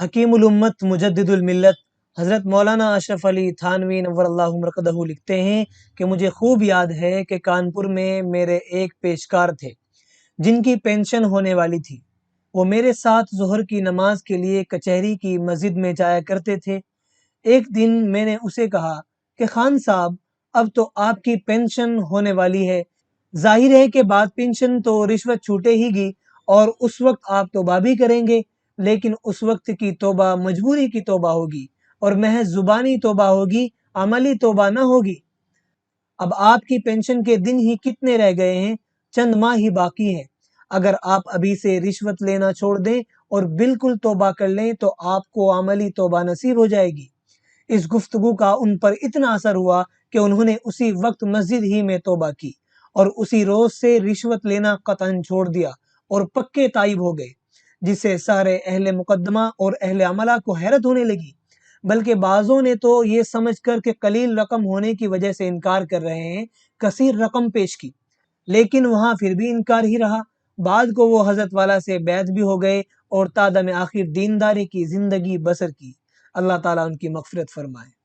حکیم الامت مجدد الملت حضرت مولانا اشرف علی تھانوی نور اللہ مرقدہ لکھتے ہیں کہ مجھے خوب یاد ہے کہ کانپور میں میرے ایک پیشکار تھے جن کی پینشن ہونے والی تھی۔ وہ میرے ساتھ ظہر کی نماز کے لیے کچہری کی مسجد میں جایا کرتے تھے۔ ایک دن میں نے اسے کہا کہ خان صاحب، اب تو آپ کی پینشن ہونے والی ہے، ظاہر ہے کہ بعد پینشن تو رشوت چھوٹے ہی گی اور اس وقت آپ توبہ بھی کریں گے، لیکن اس وقت کی توبہ مجبوری کی توبہ ہوگی اور محض زبانی توبہ ہوگی، عملی توبہ نہ ہوگی۔ اب آپ کی پینشن کے دن ہی کتنے رہ گئے ہیں، چند ماہ ہی باقی ہیں۔ اگر آپ ابھی سے رشوت لینا چھوڑ دیں اور بالکل توبہ کر لیں تو آپ کو عملی توبہ نصیب ہو جائے گی۔ اس گفتگو کا ان پر اتنا اثر ہوا کہ انہوں نے اسی وقت مسجد ہی میں توبہ کی اور اسی روز سے رشوت لینا قطعاً چھوڑ دیا اور پکے تائب ہو گئے، جس سے سارے اہل مقدمہ اور اہل عملہ کو حیرت ہونے لگی، بلکہ بعضوں نے تو یہ سمجھ کر کہ قلیل رقم ہونے کی وجہ سے انکار کر رہے ہیں، کثیر رقم پیش کی، لیکن وہاں پھر بھی انکار ہی رہا۔ بعد کو وہ حضرت والا سے بیعت بھی ہو گئے اور تا دم آخر دینداری کی زندگی بسر کی۔ اللہ تعالیٰ ان کی مغفرت فرمائے۔